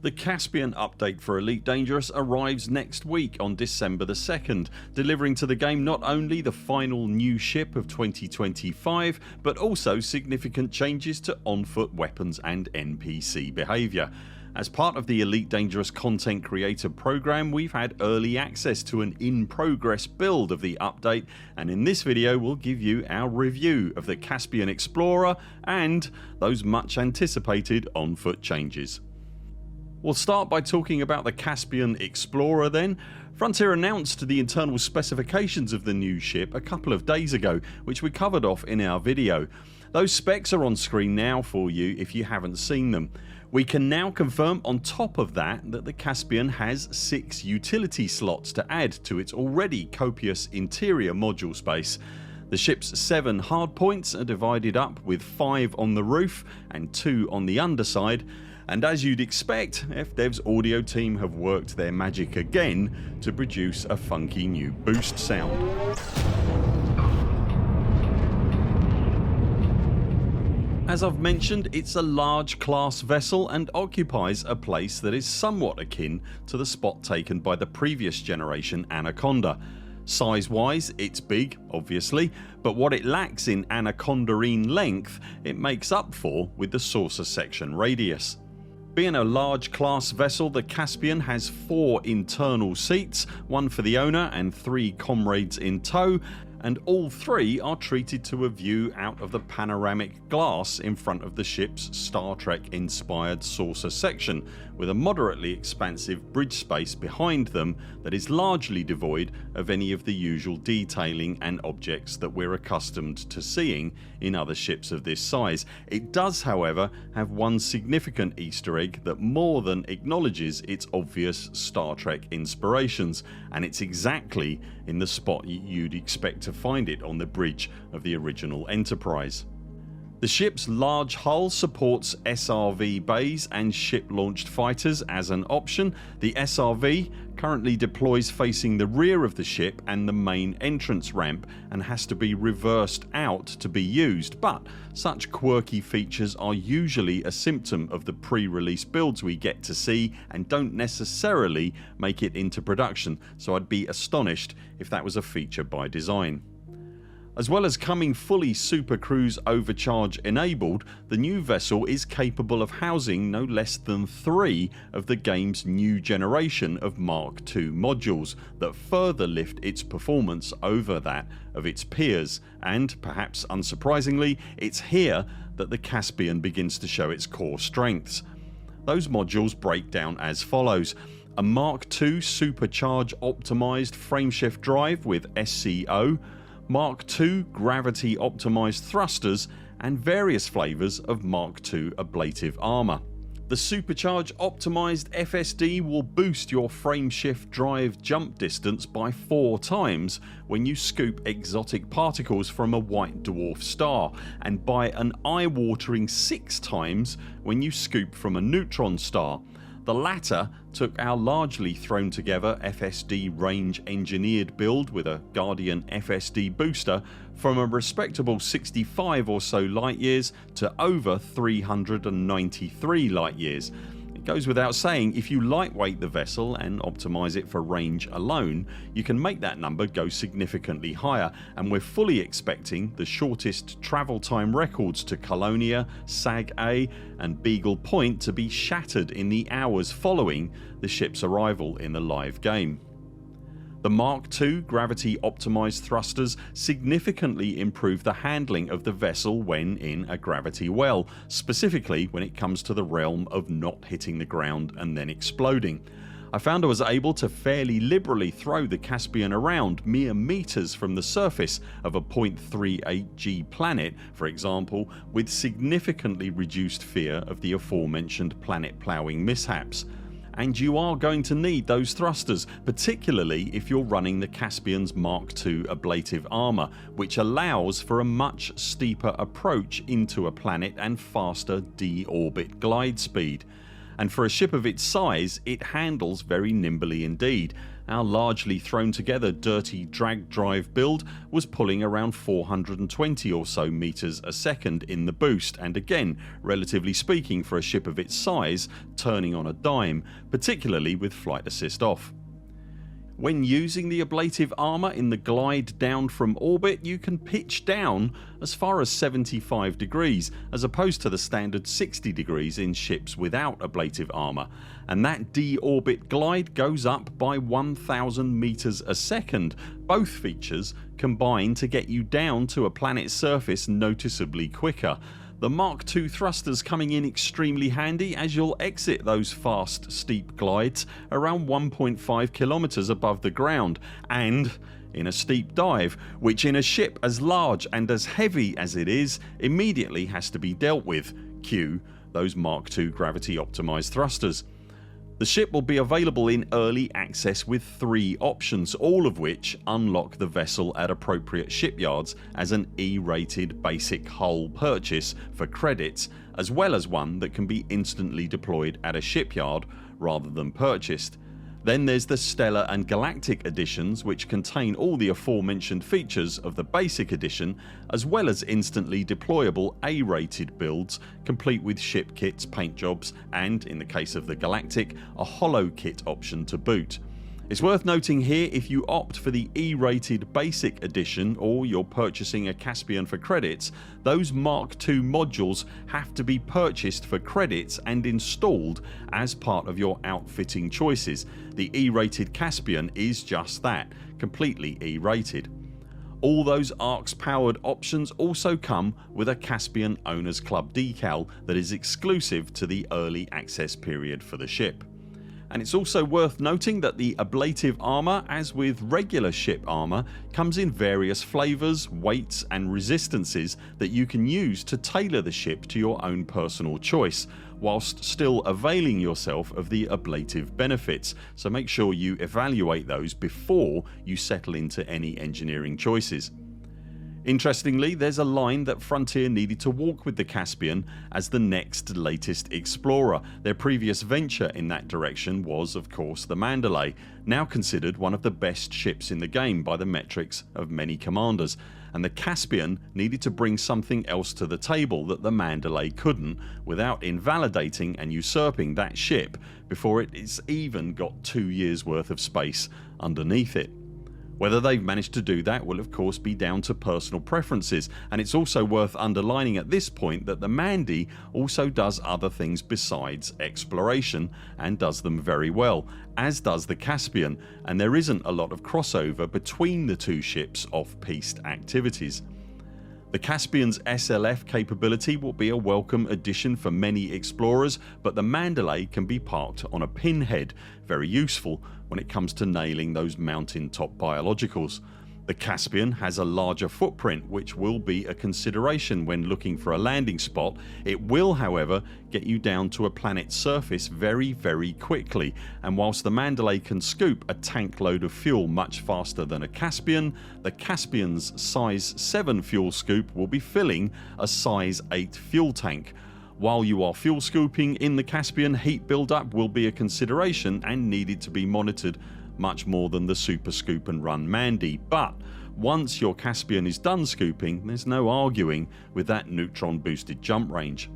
The Caspian update for Elite Dangerous arrives next week on December the 2nd, delivering to the game not only the final new ship of 2025 but also significant changes to on-foot weapons and NPC behaviour. As part of the Elite Dangerous content creator program, we've had early access to an in-progress build of the update, and in this video we'll give you our review of the Caspian Explorer and those much anticipated on-foot changes. We'll start by talking about the Caspian Explorer then. Frontier announced the internal specifications of the new ship a couple of days ago, which we covered off in our video. Those specs are on screen now for you if you haven't seen them. We can now confirm on top of that the Caspian has 6 utility slots to add to its already copious interior module space. The ship's 7 hardpoints are divided up with 5 on the roof and 2 on the underside, and as you'd expect, FDev's audio team have worked their magic again to produce a funky new boost sound. As I've mentioned, it's a large class vessel and occupies a place that is somewhat akin to the spot taken by the previous generation Anaconda. Size wise it's big obviously, but what it lacks in anacondarine length it makes up for with the saucer section radius. Being a large class vessel, the Caspian has 4 internal seats, 1 for the owner and 3 comrades in tow, and all 3 are treated to a view out of the panoramic glass in front of the ship's Star Trek inspired saucer section, with a moderately expansive bridge space behind them that is largely devoid of any of the usual detailing and objects that we're accustomed to seeing in other ships of this size. It does however have one significant Easter egg that more than acknowledges its obvious Star Trek inspirations, and it's exactly in the spot you'd expect to find it on the bridge of the original Enterprise. The ship's large hull supports SRV bays and ship launched fighters as an option. The SRV currently deploys facing the rear of the ship and the main entrance ramp and has to be reversed out to be used, but such quirky features are usually a symptom of the pre-release builds we get to see and don't necessarily make it into production, so I'd be astonished if that was a feature by design. As well as coming fully Super Cruise overcharge enabled, the new vessel is capable of housing no less than 3 of the game's new generation of Mark II modules that further lift its performance over that of its peers, and perhaps unsurprisingly it's here that the Caspian begins to show its core strengths. Those modules break down as follows: a Mark II supercharge optimised frameshift drive with SCO, Mark II gravity optimised thrusters, and various flavours of Mark II ablative armour. The supercharge optimised FSD will boost your frameshift drive jump distance by 4 times when you scoop exotic particles from a white dwarf star, and by an eye-watering 6 times when you scoop from a neutron star. The latter took our largely thrown together FSD range engineered build with a Guardian FSD booster from a respectable 65 or so light years to over 393 light years. It goes without saying, if you lightweight the vessel and optimise it for range alone, you can make that number go significantly higher, and we're fully expecting the shortest travel time records to Colonia, Sag-A and Beagle Point to be shattered in the hours following the ship's arrival in the live game. The Mark II gravity optimised thrusters significantly improve the handling of the vessel when in a gravity well, specifically when it comes to the realm of not hitting the ground and then exploding. I found I was able to fairly liberally throw the Caspian around mere meters from the surface of a 0.38G planet, for example, with significantly reduced fear of the aforementioned planet ploughing mishaps. And you are going to need those thrusters, particularly if you're running the Caspian's Mark II ablative armour, which allows for a much steeper approach into a planet and faster de-orbit glide speed. and for a ship of its size it handles very nimbly indeed. Our largely thrown together dirty drag drive build was pulling around 420 or so meters a second in the boost, and again, relatively speaking for a ship of its size, turning on a dime, particularly with flight assist off. When using the ablative armour in the glide down from orbit, you can pitch down as far as 75 degrees as opposed to the standard 60 degrees in ships without ablative armour, and that de-orbit glide goes up by 1000 meters a second. Both features combine to get you down to a planet's surface noticeably quicker. The Mark II thrusters coming in extremely handy as you'll exit those fast steep glides around 1.5 kilometers above the ground, and in a steep dive, which in a ship as large and as heavy as it is immediately has to be dealt with. Cue those Mark II gravity optimised thrusters. The ship will be available in early access with 3 options, all of which unlock the vessel at appropriate shipyards as an E-rated basic hull purchase for credits, as well as one that can be instantly deployed at a shipyard rather than purchased. Then there's the Stellar and Galactic editions, which contain all the aforementioned features of the basic edition, as well as instantly deployable A-rated builds complete with ship kits, paint jobs and, in the case of the Galactic, a holo kit option to boot. It's worth noting here, if you opt for the E-rated basic edition or you're purchasing a Caspian for credits, those Mark II modules have to be purchased for credits and installed as part of your outfitting choices. The E-rated Caspian is just that, completely E-rated. All those ARX powered options also come with a Caspian Owners Club decal that is exclusive to the early access period for the ship. And it's also worth noting that the ablative armour, as with regular ship armour, comes in various flavours, weights and resistances that you can use to tailor the ship to your own personal choice, whilst still availing yourself of the ablative benefits, so make sure you evaluate those before you settle into any engineering choices. Interestingly, there's a line that Frontier needed to walk with the Caspian as the next latest Explorer. Their previous venture in that direction was of course the Mandalay, now considered one of the best ships in the game by the metrics of many commanders, and the Caspian needed to bring something else to the table that the Mandalay couldn't, without invalidating and usurping that ship before it's even got 2 years worth of space underneath it. Whether they've managed to do that will of course be down to personal preferences, and it's also worth underlining at this point that the Mandy also does other things besides exploration, and does them very well, as does the Caspian, and there isn't a lot of crossover between the two ships' off-piste activities. The Caspian's SLF capability will be a welcome addition for many explorers, but the Mandalay can be parked on a pinhead, very useful when it comes to nailing those mountain top biologicals. The Caspian has a larger footprint, which will be a consideration when looking for a landing spot. It will however get you down to a planet's surface very quickly, and whilst the Mandalay can scoop a tank load of fuel much faster than a Caspian, the Caspian's size 7 fuel scoop will be filling a size 8 fuel tank. While you are fuel scooping in the Caspian, heat build-up will be a consideration and needed to be monitored much more than the super scoop and run Mandy, but once your Caspian is done scooping, there's no arguing with that neutron boosted jump range.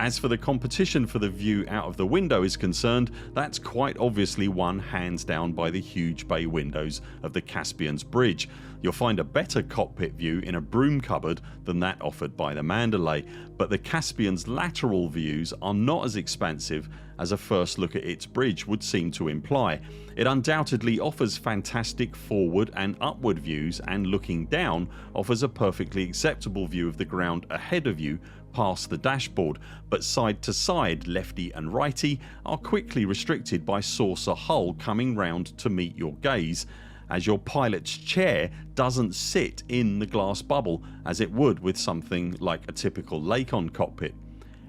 As for the competition for the view out of the window is concerned, that's quite obviously won hands down by the huge bay windows of the Caspian's bridge. You'll find a better cockpit view in a broom cupboard than that offered by the Mandalay, but the Caspian's lateral views are not as expansive as a first look at its bridge would seem to imply. It undoubtedly offers fantastic forward and upward views, and looking down offers a perfectly acceptable view of the ground ahead of you past the dashboard, but side to side, lefty and righty, are quickly restricted by saucer hull coming round to meet your gaze, as your pilot's chair doesn't sit in the glass bubble as it would with something like a typical Lakon cockpit.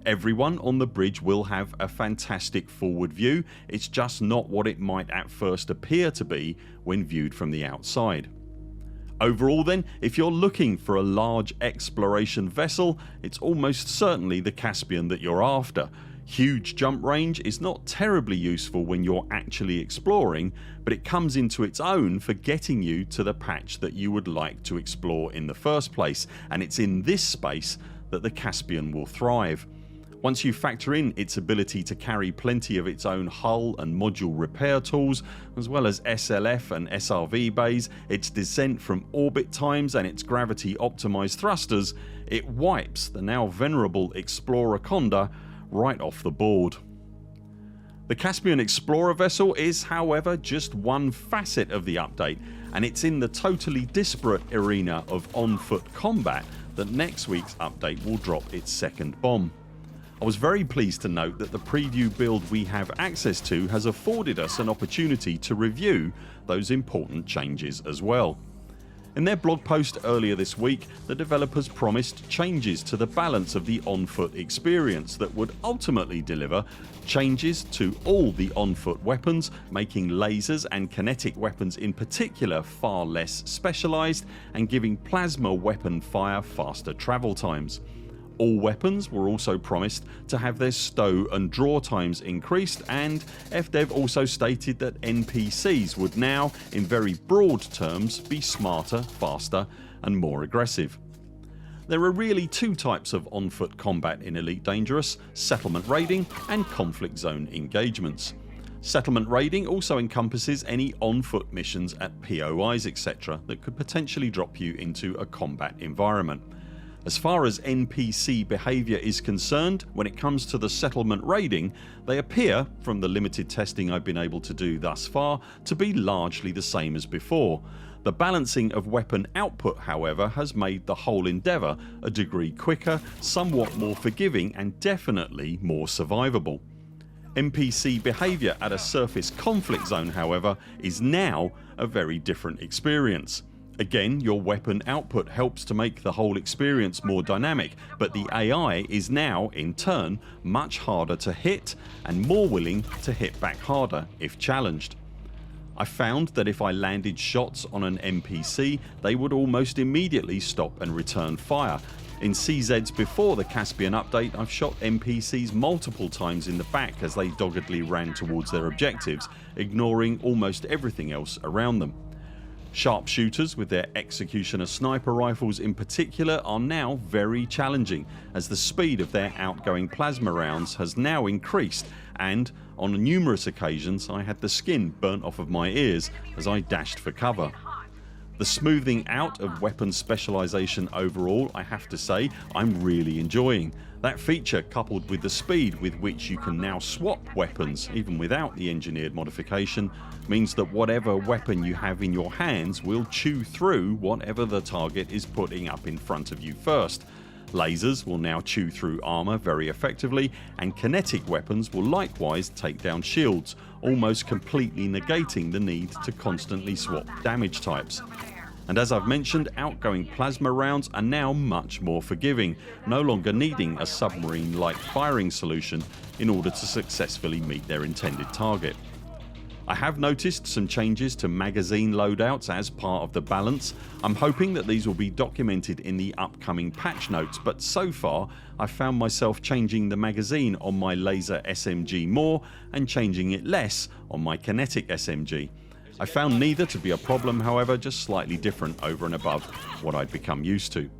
Everyone on the bridge will have a fantastic forward view, it's just not what it might at first appear to be when viewed from the outside. Overall then, if you're looking for a large exploration vessel, it's almost certainly the Caspian that you're after. Huge jump range is not terribly useful when you're actually exploring, but it comes into its own for getting you to the patch that you would like to explore in the first place, and it's in this space that the Caspian will thrive. Once you factor in its ability to carry plenty of its own hull and module repair tools, as well as SLF and SRV bays, its descent from orbit times and its gravity optimised thrusters, it wipes the now venerable Explorer Conda right off the board. The Caspian Explorer vessel is, however, just one facet of the update, and it's in the totally disparate arena of on-foot combat that next week's update will drop its second bomb. I was very pleased to note that the preview build we have access to has afforded us an opportunity to review those important changes as well. In their blog post earlier this week, the developers promised changes to the balance of the on-foot experience that would ultimately deliver changes to all the on-foot weapons, making lasers and kinetic weapons in particular far less specialised and giving plasma weapon fire faster travel times. All weapons were also promised to have their stow and draw times increased, and FDev also stated that NPCs would now, in very broad terms, be smarter, faster and more aggressive. There are really two types of on-foot combat in Elite Dangerous: settlement raiding and conflict zone engagements. Settlement raiding also encompasses any on-foot missions at POIs etc. that could potentially drop you into a combat environment. As far as NPC behaviour is concerned, when it comes to the settlement raiding, they appear, from the limited testing I've been able to do thus far, to be largely the same as before. The balancing of weapon output, however, has made the whole endeavour a degree quicker, somewhat more forgiving and definitely more survivable. NPC behaviour at a surface conflict zone, however, is now a very different experience. Again, your weapon output helps to make the whole experience more dynamic, but the AI is now, in turn, much harder to hit and more willing to hit back harder if challenged. I found that if I landed shots on an NPC, they would almost immediately stop and return fire. In CZs before the Caspian update, I've shot NPCs multiple times in the back as they doggedly ran towards their objectives, ignoring almost everything else around them. Sharpshooters with their executioner sniper rifles in particular are now very challenging, as the speed of their outgoing plasma rounds has now increased, and on numerous occasions I had the skin burnt off of my ears as I dashed for cover. The smoothing out of weapon specialisation overall, I have to say, I'm really enjoying. That feature, coupled with the speed with which you can now swap weapons even without the engineered modification, means that whatever weapon you have in your hands will chew through whatever the target is putting up in front of you first. Lasers will now chew through armour very effectively, and kinetic weapons will likewise take down shields, almost completely negating the need to constantly swap damage types. And as I've mentioned, outgoing plasma rounds are now much more forgiving, no longer needing a submarine-like firing solution in order to successfully meet their intended target. I have noticed some changes to magazine loadouts as part of the balance. I'm hoping that these will be documented in the upcoming patch notes, but so far I've found myself changing the magazine on my laser SMG more and changing it less on my kinetic SMG. I found neither to be a problem, however, just slightly different over and above what I'd become used to.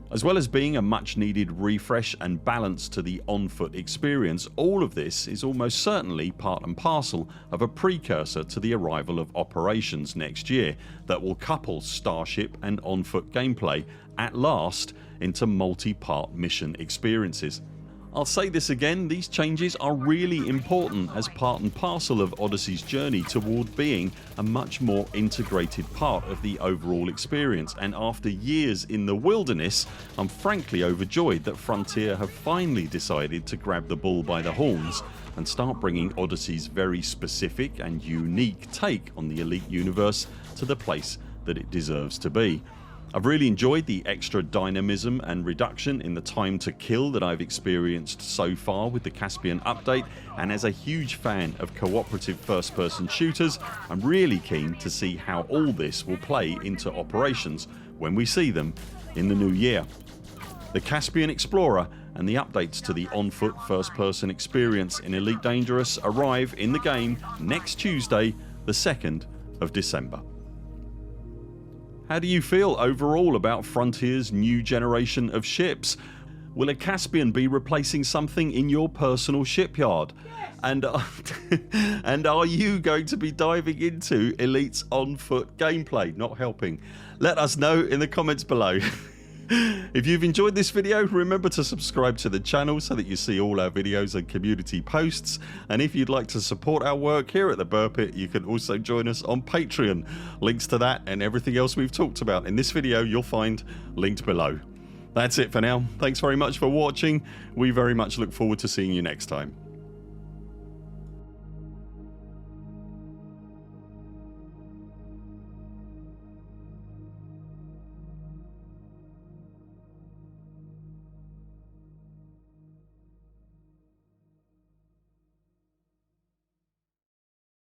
As well as being a much needed refresh and balance to the on-foot experience, all of this is almost certainly part and parcel of a precursor to the arrival of Operations next year that will couple Starship and on-foot gameplay at last into multi-part mission experiences. I'll say this again, these changes are really important as part and parcel of Odyssey's journey toward being a much more integrated part of the overall experience, and after years in the wilderness, I'm frankly overjoyed that Frontier have finally decided to grab the bull by the horns and start bringing Odyssey's very specific and unique take on the Elite universe to the place that it deserves to be. I've really enjoyed the extra dynamism and reduction in the time to kill that I've experienced so far with the Caspian update, and as a huge fan of cooperative first person shooters, I'm really keen to see how all this will play into Operations when we see them in the new year. the Caspian Explorer and the updates to the on foot first person experience in Elite Dangerous arrive in the game next Tuesday the 2nd of December. How do you feel overall about Frontier's new generation of ships? Will a Caspian be replacing something in your personal shipyard? And are you going to be diving into Elite's on foot gameplay? Not helping. Let us know in the comments below. If you've enjoyed this video, remember to subscribe to the channel so that you see all our videos and community posts, and if you'd like to support our work here at the Burr Pit, you can also join us on Patreon. Links to that and everything else we've talked about in this video you'll find linked below. That's it for now. Thanks very much for watching. We very much look forward to seeing you next time.